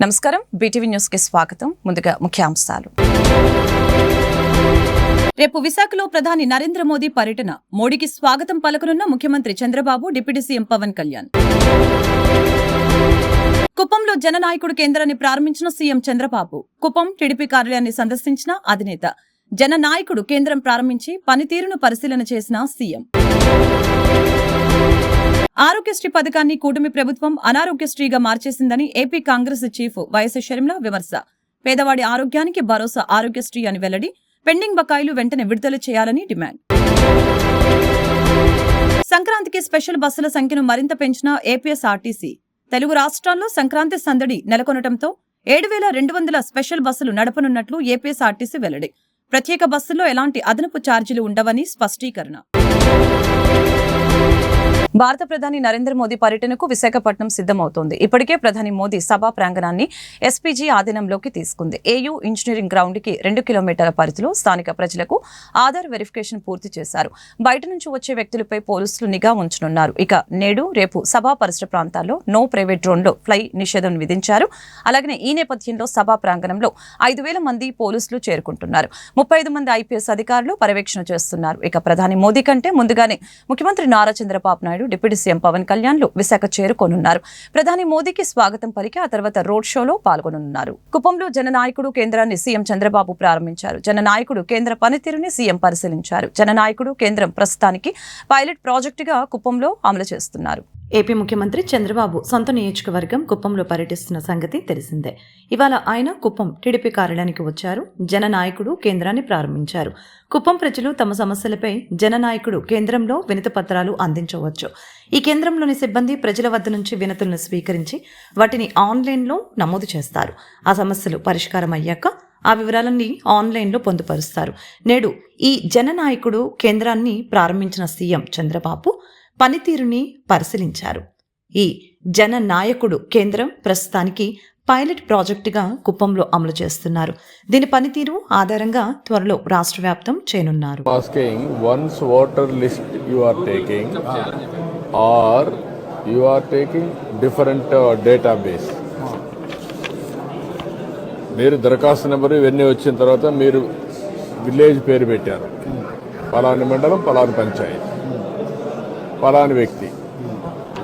నమస్కారం, BTV news కి స్వాగతం. ముందుగా ముఖ్యాంశాలు. రేపు విశాఖలో ప్రధాని నరేంద్ర మోదీ పర్యటన. మోడీకి స్వాగతం పలకనున్న ముఖ్యమంత్రి చంద్రబాబు, డిప్యూటీ సీఎం పవన్ కళ్యాణ్. కుప్పంలో జననాయకుడు కేంద్రాన్ని ప్రారంభించిన సీఎం చంద్రబాబు. కుప్పం టీడీపీ కార్యాలయాన్ని సందర్శించిన అధినేత. జననాయకుడు కేంద్రం ప్రారంభించి పనితీరును పరిశీలన చేసిన సీఎం. ఆరోగ్యశ్రీ పథకాన్ని కూటమి ప్రభుత్వం అనారోగ్యశ్రీగా మార్చేసిందని AP Congress chief YS Sharmila విమర్శ. పేదవాడి ఆరోగ్యానికి భరోసా ఆరోగ్యశ్రీ అని వెల్లడి. పెండింగ్ బకాయిలు వెంటనే విడుదల చేయాలని డిమాండ్. సంక్రాంతికి స్పెషల్ బస్సుల సంఖ్యను మరింత పెంచిన ఏపీఎస్ఆర్టీసీ. తెలుగు రాష్ట్రాల్లో సంక్రాంతి సందడి నెలకొనడంతో 7,200 స్పెషల్ బస్సులు నడపనున్నట్లు ఏపీఎస్ఆర్టీసీ వెల్లడి. ప్రత్యేక బస్సుల్లో ఎలాంటి అదనపు ఛార్జీలు ఉండవని స్పష్టీకరణ. భారత ప్రధాని నరేంద్ర మోదీ పర్యటనకు విశాఖపట్నం సిద్దమవుతోంది. ఇప్పటికే ప్రధాని మోదీ సభా ప్రాంగణాన్ని ఎస్పీజీ ఆధీనంలోకి తీసుకుంది. ఏయూ ఇంజనీరింగ్ గ్రౌండ్ కి 2 కిలోమీటర్ల పరిధిలో స్థానిక ప్రజలకు ఆధార్ వెరిఫికేషన్ పూర్తి చేశారు. బయట నుంచి వచ్చే వ్యక్తులపై పోలీసులు నిఘా ఉంచనున్నారు. ఇక నేడు రేపు సభా పరిసర ప్రాంతాల్లో నో ప్రైవేట్ డ్రోన్లో ఫ్లై నిషేధం విధించారు. అలాగే ఈ నేపథ్యంలో సభా ప్రాంగణంలో 5,000 మంది పోలీసులు చేరుకుంటున్నారు. 35 మంది ఐపీఎస్ అధికారులు పర్యవేక్షణ చేస్తున్నారు. ఇక ప్రధాని మోదీ కంటే ముందుగానే ముఖ్యమంత్రి నారా చంద్రబాబు నాయుడు, డిప్యూటీ సీఎం పవన్ కళ్యాణ్లు విశాఖ చేరుకోనున్నారు. ప్రధాని మోదీకి స్వాగతం పలికి ఆ తర్వాత రోడ్ షోలో పాల్గొనున్నారు. కుప్పంలో జననాయకుడు కేంద్రాన్ని సీఎం చంద్రబాబు ప్రారంభించారు. జననాయకుడు కేంద్ర పనితీరుని సీఎం పరిశీలించారు. జననాయకుడు కేంద్రం ప్రస్తుతానికి పైలట్ ప్రాజెక్టుగా కుప్పంలో అమలు చేస్తున్నారు. ఏపీ ముఖ్యమంత్రి చంద్రబాబు సొంత నియోజకవర్గం కుప్పంలో పర్యటిస్తున్న సంగతి తెలిసిందే. ఇవాళ ఆయన కుప్పం టీడీపీ కార్యాలయానికి వచ్చారు. జననాయకుడు కేంద్రాన్ని ప్రారంభించారు. కుప్పం ప్రజలు తమ సమస్యలపై జననాయకుడు కేంద్రంలో వినతి పత్రాలు అందించవచ్చు. ఈ కేంద్రంలోని సిబ్బంది ప్రజల వద్ద నుంచి వినతులను స్వీకరించి వాటిని ఆన్లైన్లో నమోదు చేస్తారు. ఆ సమస్యలు పరిష్కారం అయ్యాక ఆ వివరాలన్నీ ఆన్లైన్లో పొందుపరుస్తారు. నేడు ఈ జననాయకుడు కేంద్రాన్ని ప్రారంభించిన సీఎం చంద్రబాబు పనితీరుని పరిశీలించారు. ఈ జననాయకుడు కేంద్రం ప్రస్తుతానికి పైలట్ ప్రాజెక్టుగా కుప్పంలో అమలు చేస్తున్నారు. దీని పనితీరు ఆధారంగా త్వరలో రాష్ట్ర వ్యాప్తం చేయనున్నారు. మీరు దరఖాస్తు నెంబరు ఇవన్నీ వచ్చిన తర్వాత మీరు విలేజ్ పేరు పెట్టారు, పలాని మండలం, పలాని పంచాయతీ, పలాని వ్యక్తి.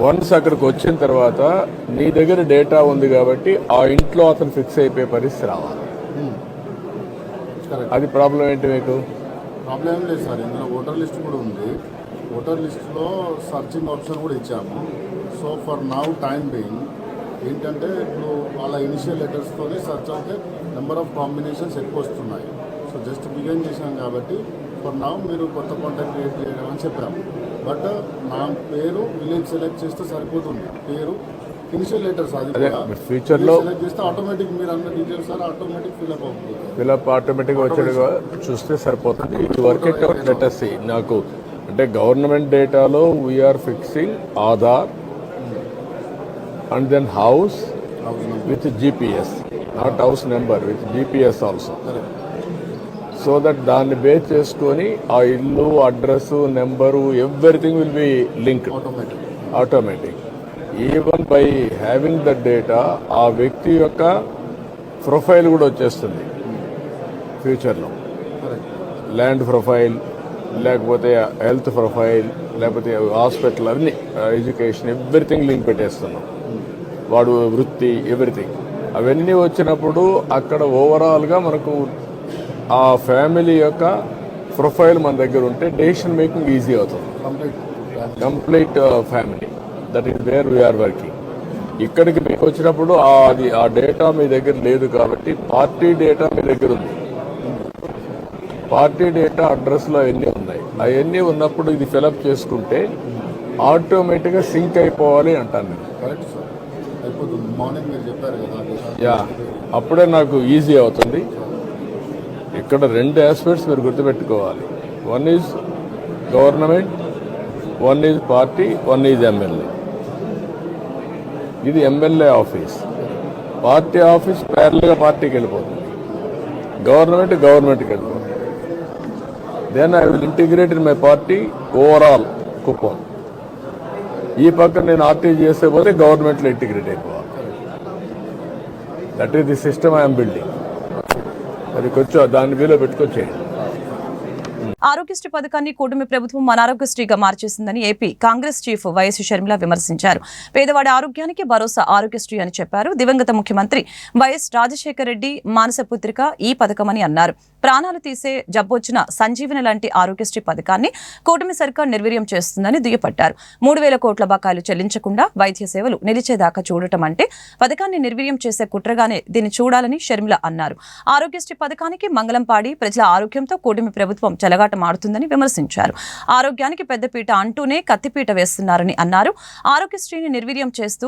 వన్స్ అక్కడికి వచ్చిన తర్వాత నీ దగ్గర డేటా ఉంది కాబట్టి ఆ ఇంట్లో అతను ఫిక్స్ అయిపోయే పరిస్థితి రావాలి. అది ప్రాబ్లం ఏంటి మీకు? ప్రాబ్లం ఏం లేదు సార్, ఇందులో ఓటర్ లిస్ట్ కూడా ఉంది. ఓటర్ లిస్ట్లో సర్చింగ్ ఆప్షన్ కూడా ఇచ్చాము. So for now time being ఏంటంటే ఇప్పుడు వాళ్ళ ఇనిషియల్ లెటర్స్తోనే సర్చ్ అయితే నెంబర్ ఆఫ్ కాంబినేషన్స్ ఎక్కువ వస్తున్నాయి. సో జస్ట్ బిగిన్ చేశాం కాబట్టి ఫర్ నౌ మీరు కొత్త కాంటాక్ట్ క్రియేట్ చేయడం అని చెప్పాము. బట్ నా పేరు విలేజ్ సెలెక్ట్ చేస్తే సరిపోతుంది. పేరు ఇనిషియల్ లెటర్స్ అది ఫ్యూచర్లో సెలెక్ట్ చేస్తే ఆటోమేటిక్ మీరు అన్న డీటెయిల్స్ సార్ ఆటోమేటిక్ ఫిల్అప్ అవుతుంది. ఫిల్అప్ ఆటోమేటిక్గా వచ్చేట్టుగా చూస్తే సరిపోతుంది. ఇది వర్క్ ఇట్ అవుట్ లెటర్స్ నాకు అంటే గవర్నమెంట్ డేటాలో we're fixing Aadhaar and then house with GPS, not house number, with GPS also. So that దాన్ని బేస్ చేసుకొని ఆ ఇల్లు, address, number, everything will be linked automatic. Even by having the data ఆ వ్యక్తి యొక్క ప్రొఫైల్ కూడా వచ్చేస్తుంది ఫ్యూచర్లో. ల్యాండ్ ప్రొఫైల్, లేకపోతే హెల్త్ ప్రొఫైల్, లేకపోతే హాస్పిటల్, అన్ని ఎడ్యుకేషన్, ఎవ్రీథింగ్ లింక్ పెట్టేస్తున్నాం. వాడు వృత్తి, ఎవ్రీథింగ్ అవన్నీ వచ్చినప్పుడు అక్కడ ఓవరాల్గా మనకు ఆ ఫ్యామిలీ యొక్క ప్రొఫైల్ మన దగ్గర ఉంటే డెసిషన్ మేకింగ్ ఈజీ అవుతుంది. Complete family, that is where we're working. ఇక్కడికి మీకు వచ్చినప్పుడు అది ఆ డేటా మీ దగ్గర లేదు కాబట్టి పార్టీ డేటా మీ దగ్గర ఉంది. పార్టీ డేటా అడ్రస్లో అవన్నీ ఉన్నాయి. అవన్నీ ఉన్నప్పుడు ఇది ఫిలప్ చేసుకుంటే ఆటోమేటిక్గా సింక్ అయిపోవాలి అంటాను నేను. కరెక్ట్ సార్, అయిపోతుంది. మార్నింగ్ మీరు చెప్పారు కదా, యా, అప్పుడే నాకు ఈజీ అవుతుంది. ఇక్కడ 2 ఆస్పెక్ట్స్ మీరు గుర్తుపెట్టుకోవాలి. One is government, one is party, one is MLA. ఇది ఎమ్మెల్యే ఆఫీస్. పార్టీ ఆఫీస్ ప్యారల్గా పార్టీకి వెళ్ళిపోతుంది, గవర్నమెంట్కి వెళ్ళిపోతుంది. Then I will integrate in my party overall Kuppam. ఈ పక్కన నేను ఆర్టీ చేస్తే పోతే గవర్నమెంట్లో ఇంటిగ్రేట్ అయిపోవాలి. That is the system I'm building. అది కొంచెం దాని వీలో పెట్టుకొచ్చేయండి. ఆరోగ్యశ్రీ పథకాన్ని కూటమి ప్రభుత్వం అనారోగ్యశ్రీగా మార్చేసిందని AP Congress chief YS Sharmila విమర్శించారు. పేదవాడి ఆరోగ్యానికి భరోసా ఆరోగ్యశ్రీ అని చెప్పారు. దివంగత ముఖ్యమంత్రి వైఎస్ రాజశేఖర రెడ్డి మానసపుత్రిక ఈ పథకమని అన్నారు. ప్రాణాలు తీసే జబ్బొచ్చిన సంజీవని లాంటి ఆరోగ్యశ్రీ పథకాన్ని కూటమి సర్కార్ నిర్వీర్యం చేస్తుందని దుయ్యపట్టారు. 3,000 కోట్ల బకాయిలు చెల్లించకుండా వైద్య సేవలు నిలిచేదాకా చూడటం అంటే పథకాన్ని నిర్వీర్యం చేసే కుట్రగానే దీన్ని చూడాలని షర్మిల అన్నారు. ఆరోగ్యశ్రీ పథకానికి మంగళం పాడి ప్రజల ఆరోగ్యంతో కూటమి ప్రభుత్వం చెలగాటమాడుతుందని విమర్శించారు. ఆరోగ్యానికి పెద్దపీట అంటూనే కత్తిపీట వేస్తున్నారని అన్నారు. ఆరోగ్యశ్రీని నిర్వీర్యం చేస్తూ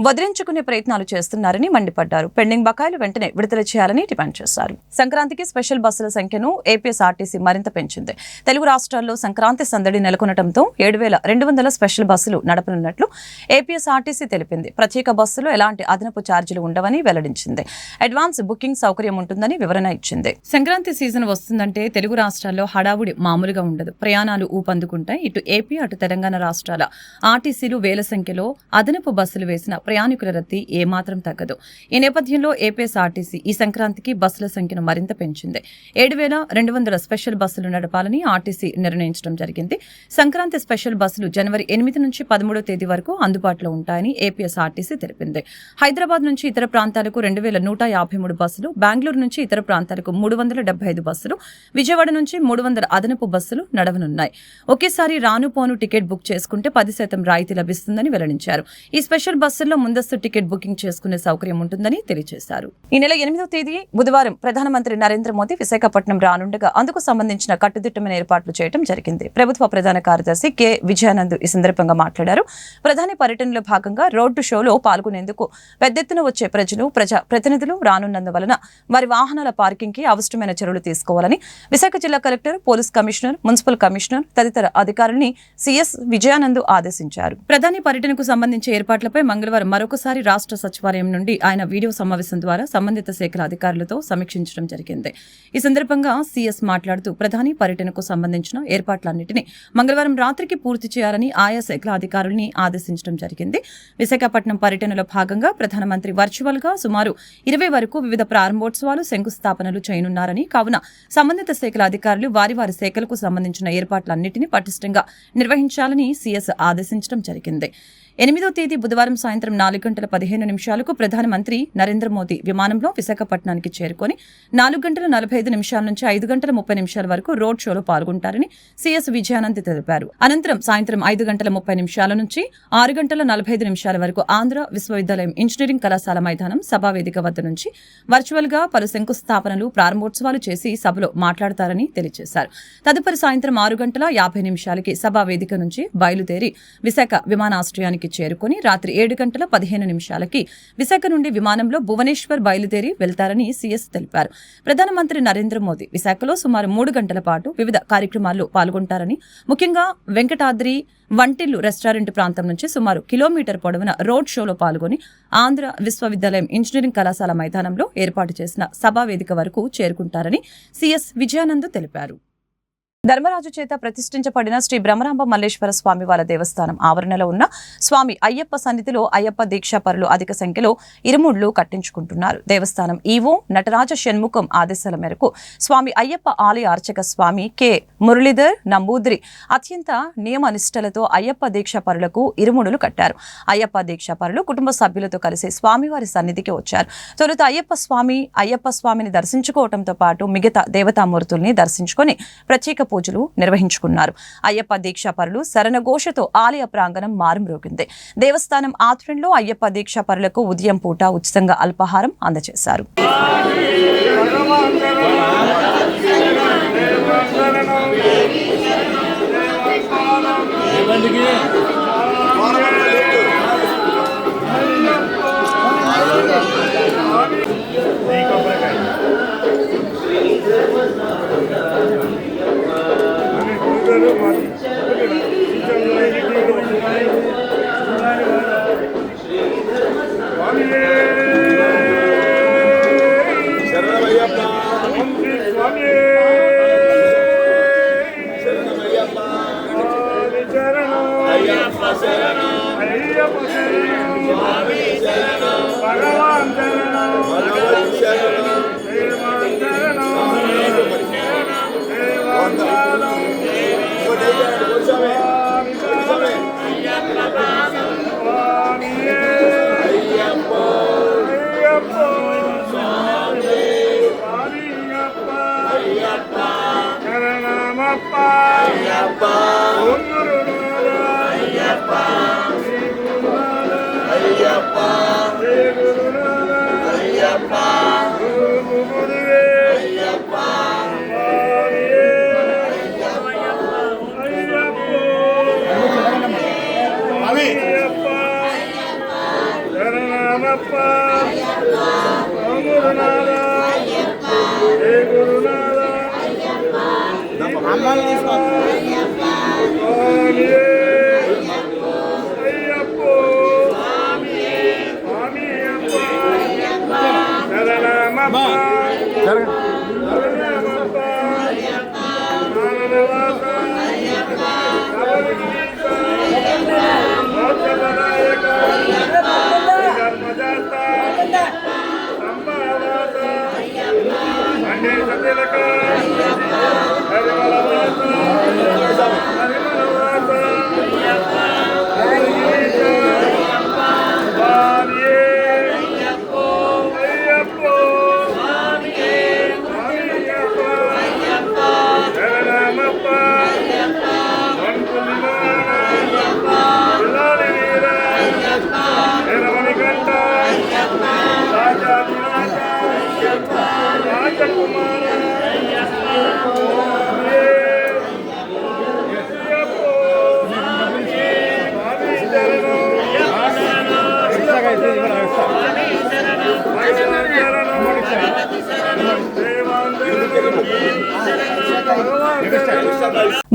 వదిలించుకునే ప్రయత్నాలు చేస్తున్నారని మండిపడ్డారు. పెండింగ్ బకాయిలు వెంటనే విడుదల చేయాలని డిమాండ్ చేశారు. సంక్రాంతికి స్పెషల్ బస్సుల సంఖ్యను ఏపీఎస్ఆర్టీసీ మరింత పెంచింది. తెలుగు రాష్ట్రాల్లో సంక్రాంతి సందడి నెలకొనడంతో 7,200 స్పెషల్ బస్సులు నడపనున్నట్లు ఏపీఎస్ఆర్టీసీ తెలిపింది. ప్రత్యేక బస్సులు ఎలాంటి అదనపు ఛార్జీలు ఉండవని వెల్లడించింది. అడ్వాన్స్ బుకింగ్ సౌకర్యం ఉంటుందని వివరణ ఇచ్చింది. సంక్రాంతి సీజన్ వస్తుందంటే తెలుగు రాష్ట్రాల్లో హడావుడి మామూలుగా ఉండదు. ప్రయాణాలు ఊపందుకుంటాయి. ఇటు ఏపీ అటు తెలంగాణ రాష్ట్రాల ఆర్టీసీలు వేల సంఖ్యలో అదనపు బస్సులు వేసిన ప్రయాణికుల రద్దీ ఏమాత్రం తగ్గదు. ఈ నేపథ్యంలో ఏపీఎస్ఆర్టీసీ ఈ సంక్రాంతికి బస్సుల సంఖ్యను మరింత పెంచింది. 7,200 స్పెషల్ బస్సులు నడపాలని ఆర్టీసీ నిర్ణయించడం జరిగింది. సంక్రాంతి స్పెషల్ బస్సులు జనవరి 8 నుంచి 13వ తేదీ వరకు అందుబాటులో ఉంటాయని ఏపీఎస్ఆర్టీసీ తెలిపింది. హైదరాబాద్ నుంచి ఇతర ప్రాంతాలకు 2,153 బస్సులు, బెంగళూరు నుంచి ఇతర ప్రాంతాలకు 375 బస్సులు, విజయవాడ నుంచి 300 అదనపు బస్సులు నడవనున్నాయి. ఒకేసారి రాను పోను టికెట్ బుక్ చేసుకుంటే 10% రాయితీ లభిస్తుందని వెల్లడించారు. ఈ స్పెషల్ బస్సుల్లో ముందస్తు టికెట్ బుకింగ్ చేసుకునే సౌకర్యం ఉంటుందని తెలియజేశారు. ఈ నెల 8వ తేదీ బుధవారం ప్రధానమంత్రి నరేంద్ర మోదీ విశాఖపట్నం రానుండగా అందుకు సంబంధించిన కట్టుదిట్టమైన ఏర్పాట్లు చేయడం జరిగింది. ప్రభుత్వ ప్రధాన కార్యదర్శి కె విజయానంద్ ఈ సందర్భంగా మాట్లాడారు. ప్రధాని పర్యటనలో భాగంగా రోడ్డు షోలో పాల్గొనేందుకు పెద్ద ఎత్తున వచ్చే ప్రజలు, ప్రజా ప్రతినిధులు రానున్నందువలన వారి వాహనాల పార్కింగ్ కి అవసరమైన చర్యలు తీసుకోవాలని విశాఖ జిల్లా collector, police commissioner, municipal commissioner తదితర అధికారుల్ని సిఎస్ విజయానంద్ ఆదేశించారు. ప్రధాని పర్యటనకు సంబంధించి ఏర్పాట్లపై మంగళవారం మరొకసారి రాష్ట్ర సచివాలయం నుండి ఆయన వీడియో సమావేశం ద్వారా సంబంధిత శాఖల అధికారులతో సమీక్షించడం జరిగింది. ఈ సందర్భంగా సీఎస్ మాట్లాడుతూ ప్రధాని పర్యటనకు సంబంధించిన ఏర్పాట్లన్నింటినీ మంగళవారం రాత్రికి పూర్తి చేయాలని ఆయా శాఖల అధికారుల్ని ఆదేశించడం జరిగింది. విశాఖపట్నం పర్యటనలో భాగంగా ప్రధానమంత్రి వర్చువల్ గా సుమారు 20 వరకు వివిధ ప్రారంభోత్సవాలు, శంకుస్థాపనలు చేయనున్నారని, కావున సంబంధిత శాఖల అధికారులు వారి శాఖలకు సంబంధించిన ఏర్పాట్లన్నింటినీ పటిష్టంగా నిర్వహించాలని సీఎస్ ఆదేశించడం జరిగింది. 8వ తేదీ బుధవారం సాయంత్రం 4:15 ప్రధానమంత్రి నరేంద్ర మోదీ విమానంలో విశాఖపట్నానికి చేరుకొని 4:45 నుంచి 5:30 వరకు రోడ్ షోలో పాల్గొంటారని సీఎస్ విజయానంద్ తెలిపారు. అనంతరం సాయంత్రం 5:30 నుంచి 6:45 వరకు ఆంధ్ర విశ్వవిద్యాలయం ఇంజనీరింగ్ కళాశాల మైదానం సభావేదిక వద్ద నుంచి వర్చువల్ గా పలు శంకుస్థాపనలు, ప్రారంభోత్సవాలు చేసి సభలో మాట్లాడతారని తెలియజేశారు. తదుపరి సాయంత్రం 6:50 సభావేదిక నుంచి బయలుదేరి విశాఖ విమానాశ్రయానికి చేరుకుని రాత్రి 7:15 విశాఖ నుండి విమానంలో భువనేశ్వర్ బయలుదేరి వెళ్తారని సీఎస్ తెలిపారు. ప్రధానమంత్రి నరేంద్ర మోదీ విశాఖలో సుమారు 3 గంటల పాటు వివిధ కార్యక్రమాల్లో పాల్గొంటారని, ముఖ్యంగా వెంకటాద్రి వంటిల్లు రెస్టారెంట్ ప్రాంతం నుంచి సుమారు కిలోమీటర్ పొడవున రోడ్ షోలో పాల్గొని ఆంధ్ర విశ్వవిద్యాలయం ఇంజనీరింగ్ కళాశాల మైదానంలో ఏర్పాటు చేసిన సభావేదిక వరకు చేరుకుంటారని సీఎస్ విజయానంద్ తెలిపారు. ధర్మరాజు చేత ప్రతిష్ఠించబడిన శ్రీ బ్రహ్మరాంబ మల్లేశ్వర స్వామి వారి దేవస్థానం ఆవరణలో ఉన్న స్వామి అయ్యప్ప సన్నిధిలో అయ్యప్ప దీక్షాపరులు అధిక సంఖ్యలో ఇరుముళ్లు కట్టించుకుంటున్నారు. దేవస్థానం ఈవో నటరాజ షణ్ముఖం ఆదేశాల మేరకు స్వామి అయ్యప్ప ఆలయ అర్చక స్వామి కె మురళీధర్ నంబూద్రి అత్యంత నియమ నిష్టలతో అయ్యప్ప దీక్షాపరులకు ఇరుముడులు కట్టారు. అయ్యప్ప దీక్షాపరులు కుటుంబ సభ్యులతో కలిసి స్వామివారి సన్నిధికి వచ్చారు. తొలుత అయ్యప్ప స్వామిని దర్శించుకోవడంతో పాటు మిగతా దేవతామూర్తుల్ని దర్శించుకొని ప్రత్యేక పూజలు నిర్వహించుకున్నారు. అయ్యప్ప దీక్షాపరులు శరణఘోషతో ఆలయ ప్రాంగణం మారుమ్రోగింది. దేవస్థానం ఆధ్వర్యంలో అయ్యప్ప దీక్షాపరులకు ఉదయం పూట ఉచితంగా అల్పాహారం అందజేశారు. భగవాన్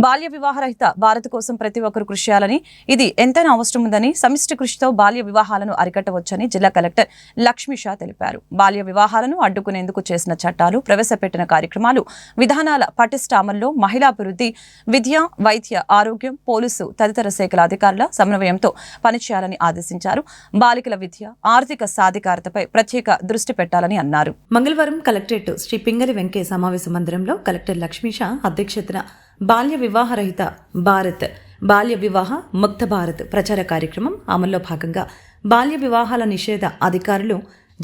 బాల్య వివాహరహిత భారత్ కోసం ప్రతి ఒక్కరు కృషి చేయాలని, ఇది ఎంతైనా అవసరం ఉందని, సమిష్టి కృషితో బాల్య వివాహాలను అరికట్టవచ్చని జిల్లా కలెక్టర్ లక్ష్మీ షా తెలిపారు. బాల్య వివాహాలను అడ్డుకునేందుకు చేసిన చట్టాలు, ప్రవేశపెట్టిన కార్యక్రమాలు, విధానాల పటిష్ట అమల్లో మహిళాభివృద్ధి, విద్య, వైద్య, ఆరోగ్యం, పోలీసు తదితర శాఖల అధికారుల సమన్వయంతో పనిచేయాలని ఆదేశించారు. బాలికల విద్య, ఆర్థిక సాధికారతపై ప్రత్యేక దృష్టి పెట్టాలని అన్నారు. మంగళవారం కలెక్టరేట్ శ్రీ పింగళి వెంకయ్య సమావేశ మందిరంలో కలెక్టర్ లక్ష్మీ షా అధ్యక్షతన బాల్య వివాహరహిత భారత్, బాల్య వివాహ ముక్త భారత్ ప్రచార కార్యక్రమం అమల్లో భాగంగా బాల్య వివాహాల నిషేధ అధికారులు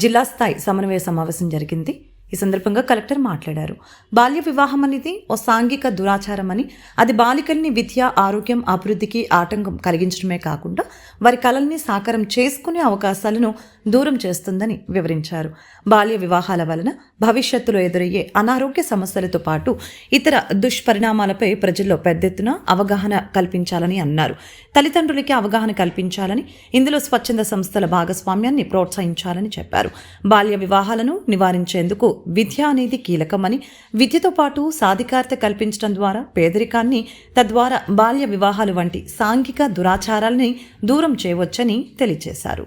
జిల్లా స్థాయి సమన్వయ సమావేశం జరిగింది. ఈ సందర్భంగా కలెక్టర్ మాట్లాడారు. బాల్య వివాహం అనేది ఓ సాంఘిక దురాచారం అని, అది బాలికల్ని విద్య, ఆరోగ్యం, అభివృద్ధికి ఆటంకం కలిగించడమే కాకుండా వారి కలల్ని సాకారం చేసుకునే అవకాశాలను దూరం చేస్తుందని వివరించారు. బాల్య వివాహాల వలన భవిష్యత్తులో ఎదురయ్యే అనారోగ్య సమస్యలతో పాటు ఇతర దుష్పరిణామాలపై ప్రజల్లో పెద్ద ఎత్తున అవగాహన కల్పించాలని అన్నారు. తల్లిదండ్రులకి అవగాహన కల్పించాలని, ఇందులో స్వచ్ఛంద సంస్థల భాగస్వామ్యాన్ని ప్రోత్సహించాలని చెప్పారు. బాల్య వివాహాలను నివారించేందుకు విద్య అనేది కీలకమని, విద్యతో పాటు సాధికారత కల్పించడం ద్వారా పేదరికాన్ని, తద్వారా బాల్య వివాహాలు వంటి సాంఘిక దురాచారాల్ని దూరం చేయవచ్చని తెలియజేశారు.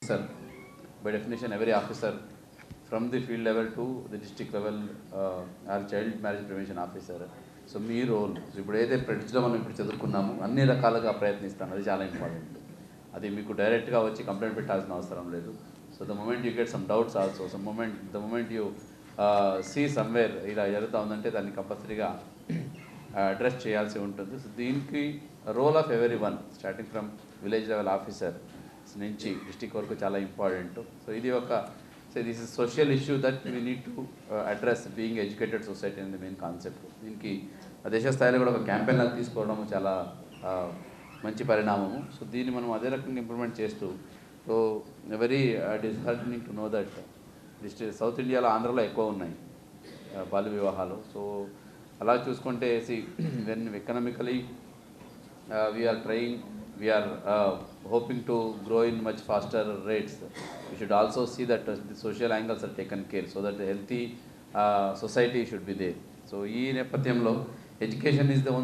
Sir, by definition, every officer from the field level to the district level are child marriage prevention officer. So మీ రోల్ ఇప్పుడు ఏదైతే ప్రతిలో మనం ఇప్పుడు చదువుకున్నామో అన్ని రకాలుగా ప్రయత్నిస్తాను, అది చాలా ఇంపార్టెంట్. అది మీకు డైరెక్ట్గా వచ్చి కంప్లైంట్ పెట్టాల్సిన అవసరం లేదు. So the moment you get some doubts also, the moment you see somewhere ఇలా జరుగుతూ ఉందంటే దాన్ని కంపల్సరీగా అడ్రస్ చేయాల్సి ఉంటుంది. సో దీనికి role of every one starting from village level officer నుంచి డిస్ట్రిక్ట్ వరకు చాలా ఇంపార్టెంట్. సో ఇది ఒక this is social issue that we need to address, being educated society అనేది మెయిన్ కాన్సెప్ట్. దీనికి దేశ స్థాయిలో కూడా ఒక క్యాంపెయిన్ లాగా తీసుకోవడం చాలా మంచి పరిణామము. సో దీన్ని మనం అదే రకంగా ఇంప్లిమెంట్ చేస్తూ, so very disheartening to know that south ఇండియాలో, ఆంధ్రలో ఎక్కువ ఉన్నాయి బాల్య వివాహాలు. సో అలా చూసుకుంటే when economically we are trying, we are hoping to grow in much faster rates. We should also see that the social angles are taken care, so that the healthy society should be there. So ee nepatyamlo education is the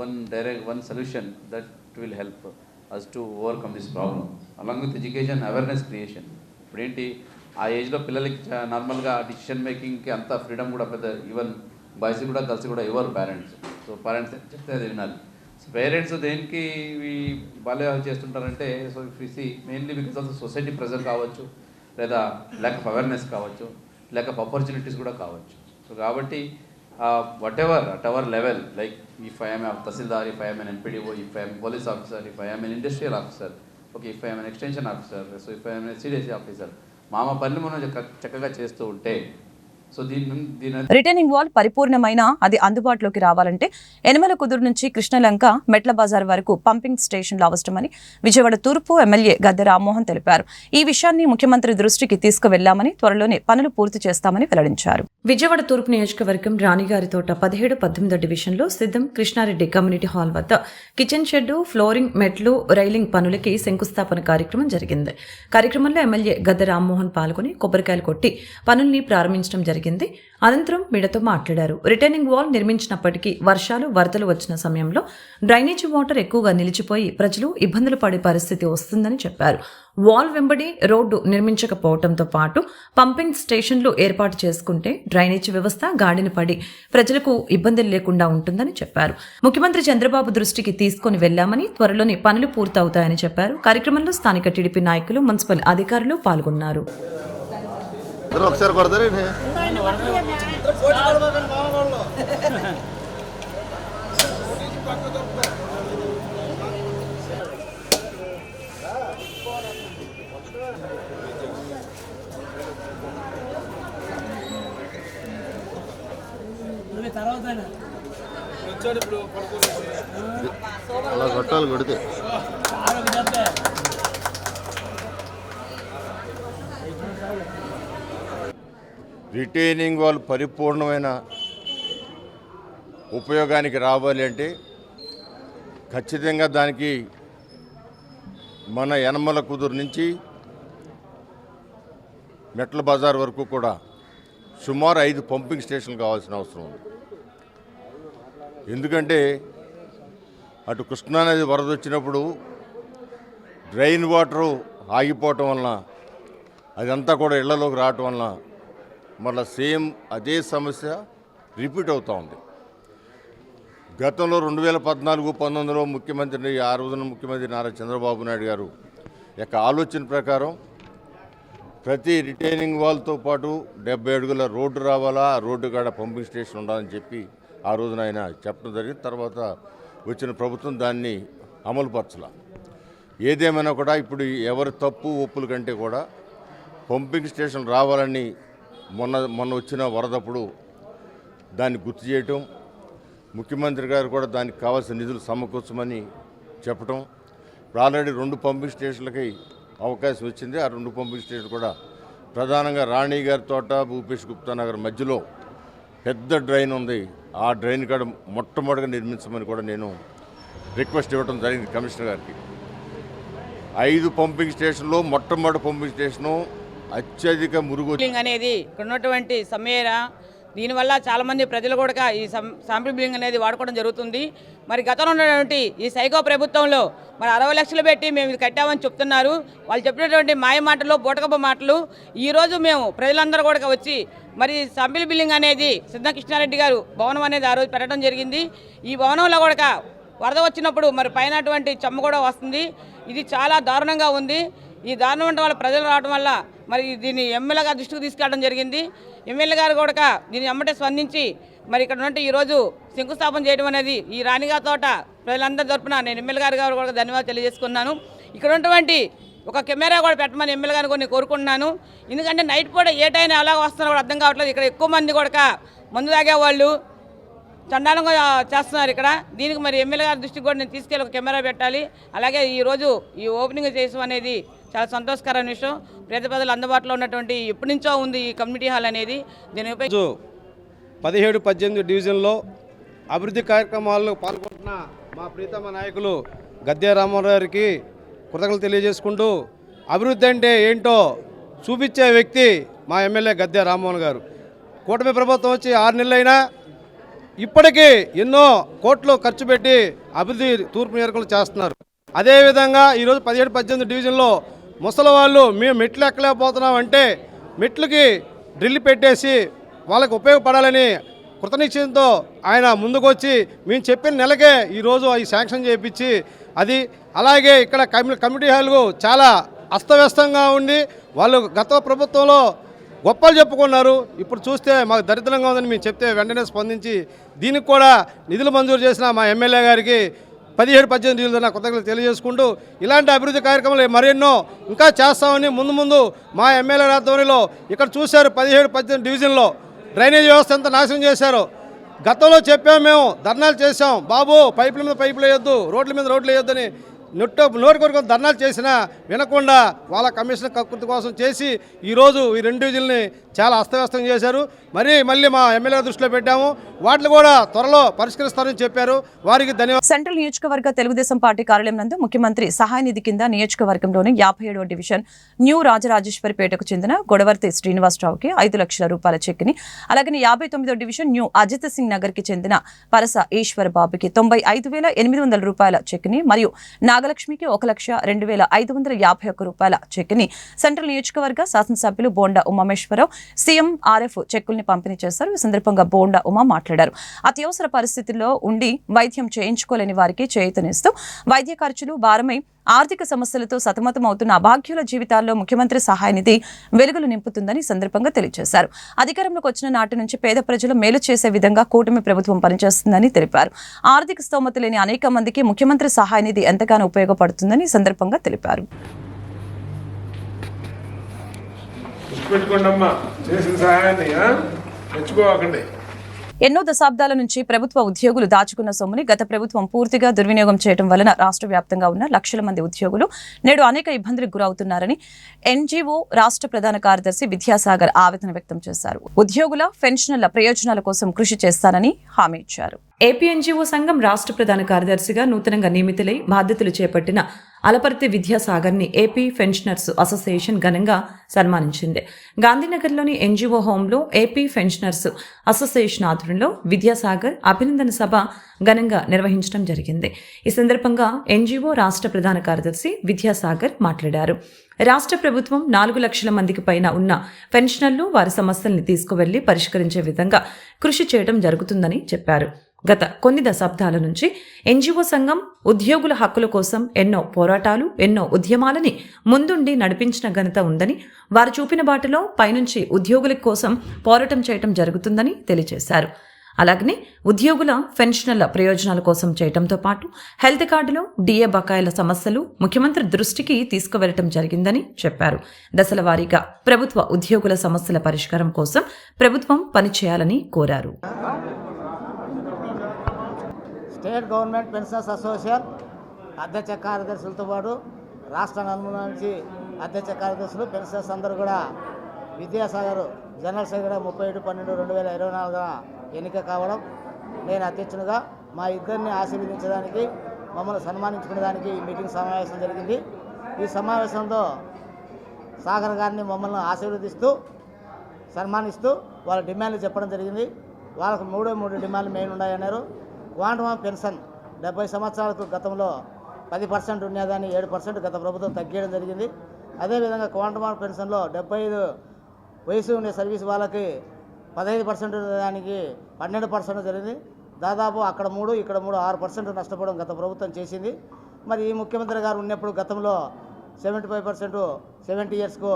one solution that will help us to overcome this problem. Along with education, awareness creation. ఇప్పుడు ఏంటి ఆ ఏజ్లో పిల్లలకి నార్మల్గా decision మేకింగ్కి అంత freedom కూడా పెద్ద, even boys కూడా గర్ల్స్ కూడా ఇవ్వరు పేరెంట్స్. సో పేరెంట్స్ చెప్తే అది వినాలి. సో పేరెంట్స్ దేనికి ఈ బాల్య వివాహాలు చేస్తుంటారంటే, so if you see mainly because of society pressure కావచ్చు, లేదా ల్యాక్ ఆఫ్ అవేర్నెస్ కావచ్చు, ల్యాక్ ఆఫ్ ఆపర్చునిటీస్ కూడా కావచ్చు. సో కాబట్టి what ever at our level, like if I'm tahsildar, if I'm N NPDO, if I'm police officer, if I'm N industrial officer, okay, if I'm N extension officer, so if I'm N CDC officer, మా పనులు మనం చక్కగా చేస్తూ ఉంటే, so దీని retaining wall పరిపూర్ణమైన అది అందుబాటులోకి రావాలంటే యనమల కుదురు నుంచి కృష్ణలంక మెట్ల బజార్ వరకు పంపింగ్ స్టేషన్లు అవసరమని విజయవాడ తూర్పు ఎమ్మెల్యే గద్దె రామ్మోహన్ తెలిపారు. ఈ విషయాన్ని ముఖ్యమంత్రి దృష్టికి తీసుకువెళ్లామని, త్వరలోనే పనులు పూర్తి చేస్తామని వెల్లడించారు. విజయవాడ తూర్పు నియోజకవర్గం రాణిగారి తోట 17-18 డివిజన్లో సిద్ధం కృష్ణారెడ్డి కమ్యూనిటీ హాల్ వద్ద కిచెన్ షెడ్, ఫ్లోరింగ్, మెట్లు, రైలింగ్ పనులకి శంకుస్థాపన కార్యక్రమం జరిగింది. కార్యక్రమంలో ఎమ్మెల్యే గద్దె రామ్మోహన్ పాల్గొని కొబ్బరికాయలు కొట్టి పనుల్ని ప్రారంభించడం జరిగింది. అనంతరం మీడియాతో మాట్లాడారు. రిటైనింగ్ వాల్ నిర్మించినప్పటికీ వర్షాలు, వరదలు వచ్చిన సమయంలో డ్రైనేజీ వాటర్ ఎక్కువగా నిలిచిపోయి ప్రజలు ఇబ్బందులు పడే పరిస్థితి వస్తుందని చెప్పారు. వాల్ వెంబడి రోడ్డు నిర్మించకపోవడంతో పాటు పంపింగ్ స్టేషన్లు ఏర్పాటు చేసుకుంటే డ్రైనేజీ వ్యవస్థ గాడిన పడి ప్రజలకు ఇబ్బందులు లేకుండా ఉంటుందని చెప్పారు. ముఖ్యమంత్రి చంద్రబాబు దృష్టికి తీసుకుని వెళ్లామని, త్వరలోనే పనులు పూర్తవుతాయని చెప్పారు. కార్యక్రమంలో స్థానిక టీడీపీ నాయకులు, మున్సిపల్ అధికారులు పాల్గొన్నారు. ఒకసారి కొడతారు. అలా కొట్టాలి, కొడితే రిటైనింగ్ వాల్ పరిపూర్ణమైన ఉపయోగానికి రావాలి అంటే ఖచ్చితంగా దానికి మన యనమల కుదురు నుంచి మెట్ల బజార్ వరకు కూడా సుమారు 5 పంపింగ్ స్టేషన్లు కావాల్సిన అవసరం ఉంది. ఎందుకంటే అటు కృష్ణానది వరద వచ్చినప్పుడు డ్రైన్ వాటరు ఆగిపోవటం వలన అదంతా కూడా ఇళ్లలోకి రావటం వలన మళ్ళీ సేమ్ అదే సమస్య రిపీట్ అవుతూ ఉంది. గతంలో 2014-19లో ముఖ్యమంత్రి, ఆ రోజున ముఖ్యమంత్రి నారా చంద్రబాబు నాయుడు గారు యొక్క ఆలోచన ప్రకారం ప్రతి రిటైనింగ్ వాల్తో పాటు 70 అడుగుల రోడ్డు రావాలా, ఆ రోడ్డు కాడ పంపింగ్ స్టేషన్ ఉండాలని చెప్పి ఆ రోజున ఆయన చెప్పడం జరిగింది. తర్వాత వచ్చిన ప్రభుత్వం దాన్ని అమలుపరచాల. ఏదేమైనా కూడా ఇప్పుడు ఎవరి తప్పు ఒప్పుల కంటే కూడా పంపింగ్ స్టేషన్ రావాలని మొన్న వచ్చిన వరదప్పుడు దాన్ని గుర్తు చేయటం, ముఖ్యమంత్రి గారు కూడా దానికి కావాల్సిన నిధులు సమకూర్చమని చెప్పటం. ఇప్పుడు ఆల్రెడీ 2 పంపింగ్ స్టేషన్లకి అవకాశం వచ్చింది. ఆ 2 పంపింగ్ స్టేషన్లు కూడా ప్రధానంగా రాణి గారి తోట, భూపేష్ గుప్తా నగర్ మధ్యలో పెద్ద డ్రైన్ ఉంది. ఆ డ్రైన్ కాడ మొట్టమొదటిగా నిర్మించమని కూడా నేను రిక్వెస్ట్ ఇవ్వడం జరిగింది కమిషనర్ గారికి. 5 పంపింగ్ స్టేషన్లో మొట్టమొదటి పంపింగ్ స్టేషను అత్యధిక మురుగు అనేది ఇక్కడ ఉన్నటువంటి సమ్మేర, దీనివల్ల చాలామంది ప్రజలు కూడా ఈ శాంపిల్ బిల్డింగ్ అనేది వాడుకోవడం జరుగుతుంది. మరి గతంలో ఉన్నటువంటి ఈ సైకో ప్రభుత్వంలో మరి 60 లక్షలు పెట్టి మేము ఇది కట్టామని చెప్తున్నారు. వాళ్ళు చెప్పినటువంటి మాయ మాటలు, బోటకప్ప మాటలు ఈరోజు మేము ప్రజలందరూ కూడా వచ్చి మరి శాంపిల్ బిల్డింగ్ అనేది సిద్ధం కృష్ణారెడ్డి గారు భవనం అనేది ఆ రోజు పెట్టడం జరిగింది. ఈ భవనంలో కూడా వరద వచ్చినప్పుడు మరి పైన అటువంటి చెమ్మ కూడా వస్తుంది. ఇది చాలా దారుణంగా ఉంది. ఈ దారుణం ఉండడం వల్ల ప్రజలు రావడం వల్ల మరి దీన్ని ఎమ్మెల్యే గారి దృష్టికి తీసుకెళ్ళడం జరిగింది. ఎమ్మెల్యే గారు కూడా దీన్ని ఎమ్మటే స్పందించి మరి ఇక్కడ ఉన్నట్టు ఈరోజు శంకుస్థాపన చేయడం అనేది ఈ రాణిగా తోట ప్రజలందరి తరపున నేను ఎమ్మెల్యే గారు కూడా ధన్యవాదాలు తెలియజేసుకున్నాను. ఇక్కడ ఉన్నటువంటి ఒక కెమెరా కూడా పెట్టమని ఎమ్మెల్యే గారిని కొన్ని కోరుకుంటున్నాను. ఎందుకంటే నైట్ పూట ఏ టైం ఎలా వస్తున్నారో కూడా అర్థం కావట్లేదు. ఇక్కడ ఎక్కువ మంది కూడా మందు తాగేవాళ్ళు చండాలంగా చేస్తున్నారు ఇక్కడ. దీనికి మరి ఎమ్మెల్యే గారి దృష్టికి కూడా నేను తీసుకెళ్ళి ఒక కెమెరా పెట్టాలి. అలాగే ఈరోజు ఈ ఓపెనింగ్ చేయడం అనేది చాలా సంతోషకరమైన విషయం. పేద ప్రజలు అందుబాటులో ఉన్నటువంటి ఎప్పటి నుంచో ఉంది ఈ కమ్యూనిటీ హాల్ అనేది. దీనిపై 17-18 డివిజన్లో అభివృద్ధి కార్యక్రమాల్లో పాల్గొంటున్న మా ప్రీతమ నాయకులు గద్దె రామ్మోహన్ గారికి కృతజ్ఞతలు తెలియజేసుకుంటూ, అభివృద్ధి అంటే ఏంటో చూపించే వ్యక్తి మా ఎమ్మెల్యే గద్దె రామ్మోహన్ గారు. కూటమి ప్రభుత్వం వచ్చి 6 నెలలైనా ఇప్పటికీ ఎన్నో కోట్లు ఖర్చు పెట్టి అభివృద్ధి తూర్పు నియోజకవర్గంలో చేస్తున్నారు. అదేవిధంగా ఈరోజు 17-18 డివిజన్లో ముసలి వాళ్ళు మేము మెట్లు ఎక్కలేకపోతున్నాం అంటే మెట్లకి డ్రిల్ పెట్టేసి వాళ్ళకి ఉపయోగపడాలని కృతనిశ్చయంతో ఆయన ముందుకొచ్చి మేము చెప్పిన నెలకే ఈరోజు అవి శాంక్షన్ చేయించి అది అలాగే ఇక్కడ కమిటీ హాలు చాలా అస్తవ్యస్తంగా ఉండి వాళ్ళు గత ప్రభుత్వంలో గొప్పలు చెప్పుకున్నారు. ఇప్పుడు చూస్తే మాకు దరిద్రంగా ఉందని మేము చెప్తే వెంటనే స్పందించి దీనికి కూడా నిధులు మంజూరు చేసిన మా ఎమ్మెల్యే గారికి 17-18 నిధులు నా కృతజ్ఞతలు తెలియజేసుకుంటూ ఇలాంటి అభివృద్ధి కార్యక్రమాలు మరెన్నో ఇంకా చేస్తామని ముందు మా ఎమ్మెల్యే ఆధ్వర్యంలో ఇక్కడ చూశారు 17-18 డివిజన్లో డ్రైనేజ్ వ్యవస్థ ఎంత నాశనం చేశారో. గతంలో చెప్పాము, మేము ధర్నాలు చేశాం, బాబు పైపుల మీద పైపులు వేయొద్దు, రోడ్ల మీద రోడ్లు వేయొద్దని నోటి కొరకు ధర్నాలు చేసినా వినకుండా వాళ్ళ కమిషన్ కకృతి కోసం చేసి ఈరోజు ఈ 2 డివిజన్లని చాలా అస్తవ్యస్తం చేశారు. మళ్ళీ మా ఎమ్మెల్యే దృష్టిలో పెట్టాము, వాటిని కూడా త్వరలో పరిష్కరిస్తారని చెప్పారు. వారికి ధన్యవాదాలు. సెంట్రల్ నియోజకవర్గ తెలుగుదేశం పార్టీ కార్యాలయం నందు ముఖ్యమంత్రి సహాయ నిధి కింద నియోజకవర్గంలోని 57వ డివిజన్ న్యూ రాజరాజేశ్వరిపేటకు చెందిన గొడవర్తి శ్రీనివాసరావుకి 5 లక్షల రూపాయల చెక్ని, అలాగే 59వ డివిజన్ న్యూ అజిత్ సింగ్ నగర్ కి చెందిన పరస ఈశ్వర్ బాబుకి 95,800 రూపాయల చెక్ని మరియు నాగలక్ష్మికి 1,02,551 రూపాయల చెక్ని సెంట్రల్ నియోజకవర్గ శాసనసభ్యులు బోండా ఉమామేశ్వరరావు CMRF చెక్కుల్ని పంపిణీ చేశారు. ఈ సందర్భంగా బోండా ఉమా మాట్లాడారు. అత్యవసర పరిస్థితుల్లో ఉండి వైద్యం చేయించుకోలేని వారికి చేయూతనిస్తూ వైద్య ఖర్చులు భారమై ఆర్థిక సమస్యలతో సతమతమవుతున్న అభాగ్యుల జీవితాల్లో ముఖ్యమంత్రి సహాయ నిధి వెలుగులు నింపుతుందని సందర్భంగా తెలియజేశారు. అధికారంలోకి వచ్చిన నాటి నుంచి పేద ప్రజలు మేలు చేసే విధంగా కూటమి ప్రభుత్వం పనిచేస్తుందని తెలిపారు. ఆర్థిక స్తోమత లేని అనేక మందికి ముఖ్యమంత్రి సహాయ నిధి ఎంతగానో ఉపయోగపడుతుందని ఈ సందర్భంగా తెలిపారు. ఎన్నో దశాబ్దాల నుంచి ప్రభుత్వ ఉద్యోగులు దాచుకున్న సొమ్ముని గత ప్రభుత్వం పూర్తిగా దుర్వినియోగం చేయడం వలన రాష్ట్ర వ్యాప్తంగా ఉన్న లక్షల మంది ఉద్యోగులు నేడు అనేక ఇబ్బందులకు గురవుతున్నారని NGO రాష్ట్ర ప్రధాన కార్యదర్శి విద్యాసాగర్ ఆవేదన వ్యక్తం చేశారు. ఉద్యోగుల పెన్షనర్ల ప్రయోజనాల కోసం కృషి చేస్తానని హామీ ఇచ్చారు. ఏపీ NGO సంఘం రాష్ట్ర ప్రధాన కార్యదర్శిగా నూతనంగా నియమితులై బాధ్యతలు చేపట్టిన అలపర్తి విద్యాసాగర్ని ఏపీ పెన్షనర్స్ అసోసియేషన్ ఘనంగా సన్మానించింది. గాంధీనగర్లోని NGO హోంలో ఏపీ పెన్షనర్స్ అసోసియేషన్ ఆధ్వర్యంలో విద్యాసాగర్ అభినందన సభ ఘనంగా నిర్వహించడం జరిగింది. ఈ సందర్భంగా NGO రాష్ట్ర ప్రధాన కార్యదర్శి విద్యాసాగర్ మాట్లాడారు. రాష్ట్ర ప్రభుత్వం 4 లక్షల మందికి పైన ఉన్న పెన్షనర్లు వారి సమస్యల్ని తీసుకువెళ్లి పరిష్కరించే విధంగా కృషి చేయడం జరుగుతుందని చెప్పారు. గత కొన్ని దశాబ్దాల నుంచి NGO సంఘం ఉద్యోగుల హక్కుల కోసం ఎన్నో పోరాటాలు, ఎన్నో ఉద్యమాలని ముందుండి నడిపించిన ఘనత ఉందని, వారు చూపిన బాటలో పైనుంచి ఉద్యోగుల కోసం పోరాటం చేయడం జరుగుతుందని తెలియజేశారు. అలాగనే ఉద్యోగుల పెన్షనర్ల ప్రయోజనాల కోసం చేయడంతో పాటు హెల్త్ కార్డులో DA బకాయిల సమస్యలు ముఖ్యమంత్రి దృష్టికి తీసుకువెళ్లడం జరిగిందని చెప్పారు. దశల వారీగా ప్రభుత్వ ఉద్యోగుల సమస్యల పరిష్కారం కోసం ప్రభుత్వం పనిచేయాలని కోరారు. స్టేట్ గవర్నమెంట్ పెన్షనర్స్ అసోసియేషన్ అధ్యక్ష కార్యదర్శులతో పాటు రాష్ట్ర నలుమూల నుంచి అధ్యక్ష కార్యదర్శులు పెన్షనర్స్ అందరూ కూడా విద్యాసాగర్ జనరల్ సెక్రటరీ 31/12/2024 ఎన్నిక కావడం, నేను అధ్యక్షునిగా మా ఇద్దరిని ఆశీర్వదించడానికి, మమ్మల్ని సన్మానించుకునేదానికి ఈ మీటింగ్ సమావేశం జరిగింది. ఈ సమావేశంలో సాగర్ గారిని మమ్మల్ని ఆశీర్వదిస్తూ సన్మానిస్తూ వాళ్ళ డిమాండ్లు చెప్పడం జరిగింది. వాళ్ళకు 3 డిమాండ్లు మెయిన్ ఉన్నాయన్నారు. క్వాంటమ్ ఆఫ్ పెన్షన్ 70 సంవత్సరాలకు గతంలో 10% ఉండేదాన్ని 7% గత ప్రభుత్వం తగ్గించడం జరిగింది. అదేవిధంగా క్వాంటమ్ ఆఫ్ పెన్షన్లో 75 వయసు ఉండే సర్వీస్ వాళ్ళకి 15% ఉండేదానికి 12% జరిగింది. దాదాపు అక్కడ 3 ఇక్కడ 3 6% నష్టపోవడం గత ప్రభుత్వం చేసింది. మరి ఈ ముఖ్యమంత్రి గారు ఉన్నప్పుడు గతంలో 75% 70 ఇయర్స్కు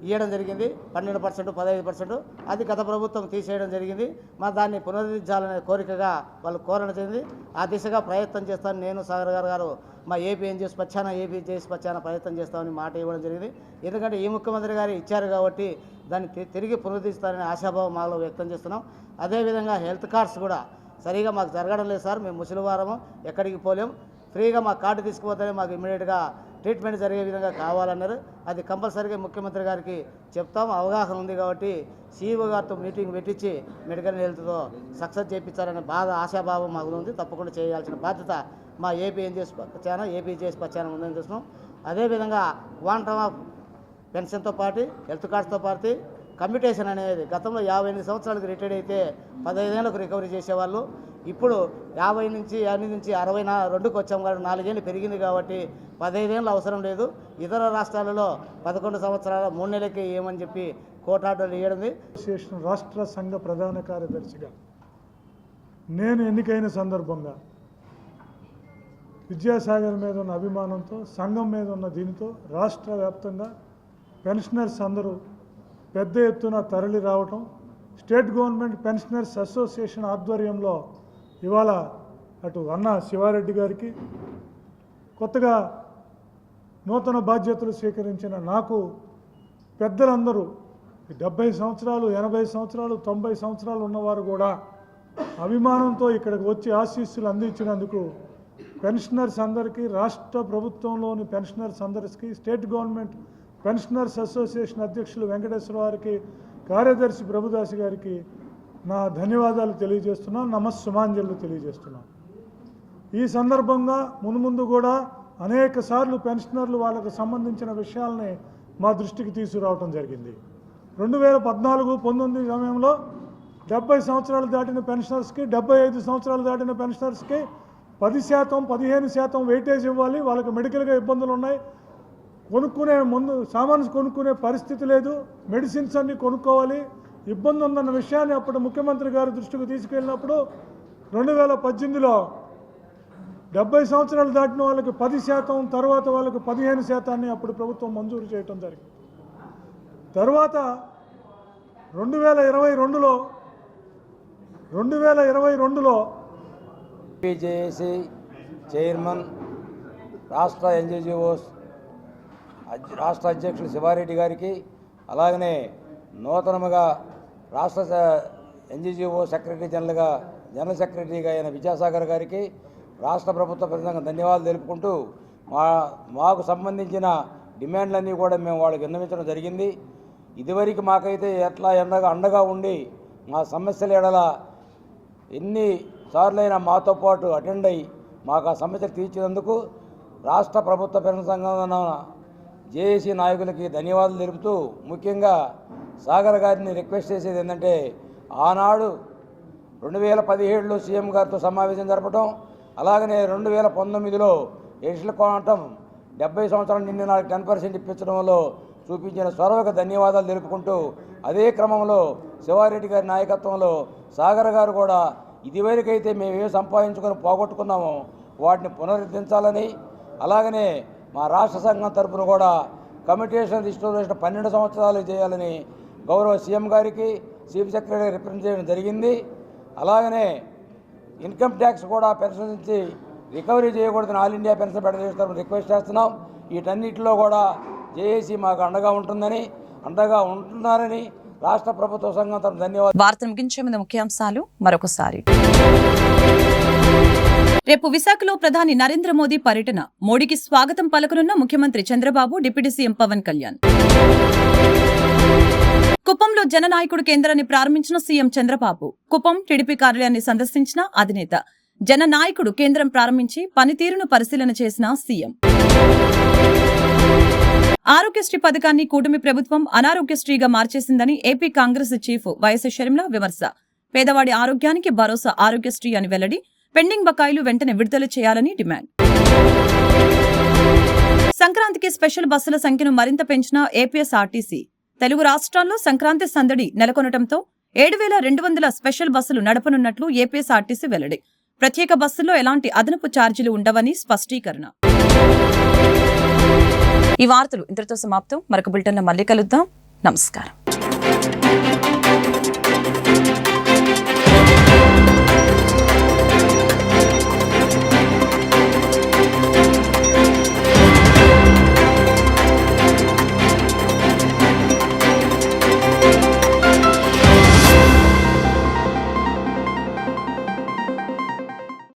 ఇవ్వడం జరిగింది, 12% 15%. అది గత ప్రభుత్వం తీసేయడం జరిగింది. మా దాన్ని పునరుద్ధరించాలనే కోరికగా వాళ్ళు కోరడం జరిగింది. ఆ దిశగా ప్రయత్నం చేస్తాను నేను, సాగర్ గారు మా ఏపీ NGOs పక్షాన ప్రయత్నం చేస్తామని మాట ఇవ్వడం జరిగింది. ఎందుకంటే ఈ ముఖ్యమంత్రి గారు ఇచ్చారు కాబట్టి దాన్ని తిరిగి పునరుద్ధరిస్తారనే ఆశాభావం మాలో వ్యక్తం చేస్తున్నాం. అదేవిధంగా హెల్త్ కార్డ్స్ కూడా సరిగా మాకు జరగడం లేదు సార్. మేము ముసలివారము, ఎక్కడికి పోలేం. ఫ్రీగా మా కార్డు తీసుకుపోతేనే మాకు ఇమ్మీడియట్గా ట్రీట్మెంట్ జరిగే విధంగా కావాలన్నారు. అది కంపల్సరీగా ముఖ్యమంత్రి గారికి చెప్తాం. అవగాహన ఉంది కాబట్టి CEO గారితో మీటింగ్ పెట్టించి మెడికల్ హెల్త్తో సక్సెస్ చేయించాలనే ఆశాభావం మాకు ఉంది. తప్పకుండా చేయాల్సిన బాధ్యత మా ఏపీ NGOs పక్షాన ఉందని చూస్తున్నాం. అదేవిధంగా క్వాంటమ్ ఆఫ్ పెన్షన్తో పాటు హెల్త్ కార్డ్స్తో పాటు కమ్యూటేషన్ అనేది గతంలో 58 సంవత్సరాలకు రిటైర్డ్ అయితే 15 ఏళ్లకు రికవరీ చేసేవాళ్ళు. ఇప్పుడు 50 నుంచి 62కి వచ్చాం కాబట్టి 4 ఏళ్ళు పెరిగింది కాబట్టి 15 ఏళ్ళు అవసరం లేదు. ఇతర రాష్ట్రాలలో 11 సంవత్సరాల 3 నెలలకే ఏమని చెప్పి కోర్టు ఆర్డర్లు ఇవ్వడం. అసోసియేషన్ రాష్ట్ర సంఘ ప్రధాన కార్యదర్శిగా నేను ఎన్నికైన సందర్భంగా విద్యాసాగర్ మీద ఉన్న అభిమానంతో, సంఘం మీద ఉన్న దీనితో రాష్ట్ర వ్యాప్తంగా పెన్షనర్స్ అందరూ పెద్ద ఎత్తున తరలి రావటం, స్టేట్ గవర్నమెంట్ పెన్షనర్స్ అసోసియేషన్ ఆధ్వర్యంలో ఇవాళ అటు అన్న శివారెడ్డి గారికి, కొత్తగా నూతన బాధ్యతలు స్వీకరించిన నాకు పెద్దలందరూ 70 సంవత్సరాలు, 80 సంవత్సరాలు, 90 సంవత్సరాలు ఉన్నవారు కూడా అభిమానంతో ఇక్కడికి వచ్చి ఆశీస్సులు అందించినందుకు పెన్షనర్స్ అందరికీ, రాష్ట్ర ప్రభుత్వంలోని పెన్షనర్స్ అందరికీ, స్టేట్ గవర్నమెంట్ పెన్షనర్స్ అసోసియేషన్ అధ్యక్షులు వెంకటేశ్వర వారికి, కార్యదర్శి ప్రభుదాస్ గారికి నా ధన్యవాదాలు తెలియజేస్తున్నాను, నమస్సుమాంజలు తెలియజేస్తున్నాను. ఈ సందర్భంగా మున్ముందు కూడా అనేక సార్లు పెన్షనర్లు వాళ్ళకు సంబంధించిన విషయాలని మా దృష్టికి తీసుకురావడం జరిగింది. 2014-19 సమయంలో 70 సంవత్సరాలు దాటిన పెన్షనర్స్కి, 75 సంవత్సరాలు దాటిన పెన్షనర్స్కి 10%, 15% వెయిటేజ్ ఇవ్వాలి. వాళ్ళకి మెడికల్గా ఇబ్బందులు ఉన్నాయి, కొనుక్కునే ముందు సామాను కొనుక్కునే పరిస్థితి లేదు, మెడిసిన్స్ అన్నీ కొనుక్కోవాలి, ఇబ్బంది ఉందన్న విషయాన్ని అప్పుడు ముఖ్యమంత్రి గారి దృష్టికి తీసుకెళ్ళినప్పుడు 2018లో 70 సంవత్సరాలు దాటిన వాళ్ళకి 10%, తర్వాత వాళ్ళకి 15% అప్పుడు ప్రభుత్వం మంజూరు చేయటం జరిగింది. తర్వాత 2022లో జేఏసీ చైర్మన్, రాష్ట్ర ఎన్జీఓస్ రాష్ట్ర అధ్యక్షులు శివారెడ్డి గారికి, అలాగనే నూతనముగా రాష్ట్ర ఎన్జీఓ సెక్రటరీ జనరల్గా జనరల్ సెక్రటరీగా అయిన విద్యాసాగర్ గారికి రాష్ట్ర ప్రభుత్వ ప్రతినిధంగా ధన్యవాదాలు తెలుపుకుంటూ మాకు సంబంధించిన డిమాండ్లన్నీ కూడా మేము వాళ్ళకి విన్నవించడం జరిగింది. ఇదివరకు మాకైతే ఎట్లా అండగా ఉండి మా సమస్యల ఎడల ఎన్నిసార్లైనా మాతో పాటు అటెండ్ అయ్యి మాకు ఆ సమస్యలు తీర్చినందుకు రాష్ట్ర ప్రభుత్వ పెన్షన్ సంఘం జేఏసీ నాయకులకి ధన్యవాదాలు తెలుపుతూ, ముఖ్యంగా సాగర్ గారిని రిక్వెస్ట్ చేసేది ఏంటంటే, ఆనాడు 2017లో సీఎం గారితో సమావేశం జరపడం, అలాగనే 2019లో ఎడిషనల్ క్వాంటం 70 సంవత్సరాలు నిండి నాకు 10% ఇప్పించడంలో చూపించిన చొరవకు ధన్యవాదాలు తెలుపుకుంటూ, అదే క్రమంలో శివారెడ్డి గారి నాయకత్వంలో సాగర్ గారు కూడా ఇదివరకైతే మేము ఏం సంపాదించుకొని పోగొట్టుకున్నామో వాటిని పునరుద్ధరించాలని, అలాగనే మా రాష్ట్ర సంఘం తరఫున కూడా కమిటేషన్ రిస్టోరేషన్ 12 సంవత్సరాలు చేయాలని గౌరవ సీఎం గారికి, చీఫ్ సెక్రటరీ రిప్రజెంట్ చేయడం జరిగింది. అలాగనే ఇన్కమ్ ట్యాక్స్ కూడా పెన్షన్ నుంచి రికవరీ చేయకూడదని ఆల్ ఇండియా పెన్షన్ ఫెడరేషన్ తరఫున రిక్వెస్ట్ చేస్తున్నాం. వీటన్నిటిలో కూడా జేఏసీ మాకు అండగా ఉంటున్నారని రాష్ట్ర ప్రభుత్వ సంఘం తరఫున ధన్యవాదాలు. వార్తలు ముగించే ముందు ముఖ్యాంశాలు మరొకసారి. రేపు విశాఖలో ప్రధాని నరేంద్ర మోదీ పర్యటన. మోడీకి స్వాగతం పలకనున్న ముఖ్యమంత్రి చంద్రబాబు, డిప్యూటీ సీఎం పవన్ కళ్యాణ్. కుప్పంలో జననాయకుడు కేంద్రాన్ని ప్రారంభించిన సీఎం చంద్రబాబు. కుప్పం టీడీపీ కార్యాలయాన్ని సందర్శించిన అధినేత. జననాయకుడు కేంద్రం ప్రారంభించి పనితీరును పరిశీలన చేసిన సీఎం. ఆరోగ్యశ్రీ పథకాన్ని కూటమి ప్రభుత్వం అనారోగ్యశ్రీగా మార్చేసిందని AP Congress chief YS Sharmila విమర్శ. పేదవాడి ఆరోగ్యానికి భరోసా ఆరోగ్యశ్రీ అని వెల్లడి. పెండింగ్ బకాయిలు వెంటనే విడుదల చేయాలని డిమాండ్. సంక్రాంతికి స్పెషల్ బస్సుల సంఖ్యను మరింత పెంచిన ఏపీఎస్ఆర్టీసీ. తెలుగు రాష్ట్రాల్లో సంక్రాంతి సందడి నెలకొనడంతో 7,200 స్పెషల్ బస్సులు నడపనున్నట్లు ఏపీఎస్ఆర్టీసీ వెల్లడి. ప్రత్యేక బస్సుల్లో ఎలాంటి అదనపు ఛార్జీలు ఉండవని స్పష్టీకరణ. ఈ వార్తలు ఇంతటితో సమాప్తం. మరొక బులెటిన్లో మళ్ళీ కలుద్దాం. నమస్కారం.